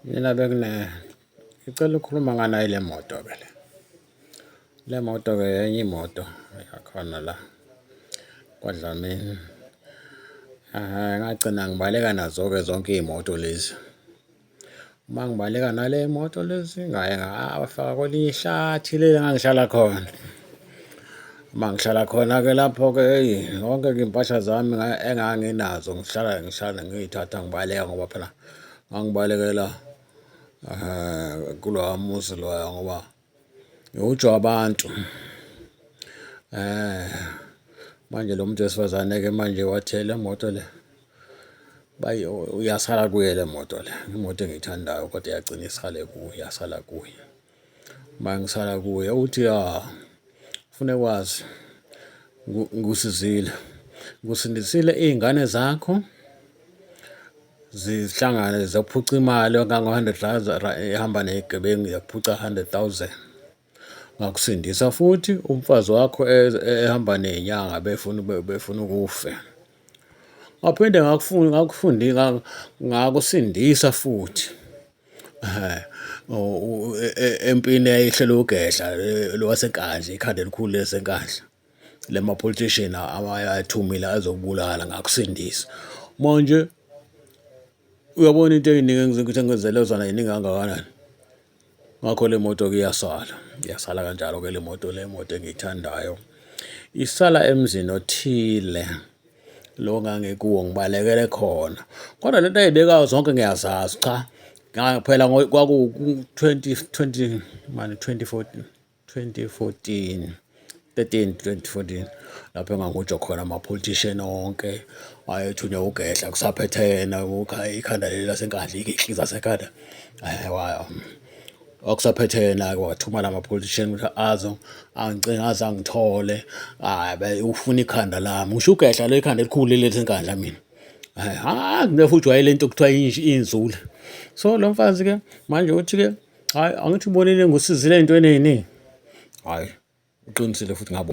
Mina ngicela ukukhuluma nganayo le moto ke le. Le moto ke enye imoto yakhona la kwaDlamini. Ngagcina ngibaleka nazo ke zonke iy'moto lezi. Uma ngibaleka nale moto lezi ngaye ngafaka kwelinye ihlathi leli engangihlala khona. Uma ngihlala khona ke lapho ke yonke iy'mpahla zami enganginazo ngihlala ngiy'thatha ngibaleka ngoba phela ngangibalekela kuloya muzi loya ngoba ehujwa abantu. Manje lo muntu wesifazane ke manje wathi le moto le uyasala kuye le moto le, imoto engiyithandayo kodwa yagcina yasala kuye. Uma ngisala kuye uthi ufuna kwazi ngusindisile iy'ngane zakho zihlangane zokuphuca imali engango-100,000 ehamba ney'gebengu yakuphuca 100,000. Ngakusindisa futhi umfazi wakho ehamba ney'nyanga befuna ukufe. Ngaphinde ngakusindisa futhi empini eyayihlela ugedla lwasenkandla, ikhanda elikhulu lesenkandla. Politician ayathumile azokubulala ngakusindisa. Manje uyabona into ey'ningi engizele zona yiningi kangakanani. Ngakho le moto ke iyasala kanjalo ke le moto engiyithandayo. Isala emzini othile lo ngangikuwo ngibalekele khona. Kodwa lento ayibekayo zonke ngiyazazi cha. Phela kwaku-2014 lapho engangihujwa khona ama-politician onke ayethunywa ugedla kusaphethe yena ikhanda leli lasenkandla igixi zasekhanda. Okusaphethe yena-ke wathuma lama-politician ukuthi aze angithole ufuna ikhanda lami. Ngisho ugedla lo ikhanda elikhulu leli lasenkandla mina. Futhi wayelento okuthiwa iy'Nzule. So lo mfazi ke manje uthi-ke hhayi angithi ubonile ngusizile ey'ntweni ey'ningi. Hhayi uqinisile futhi ngabo.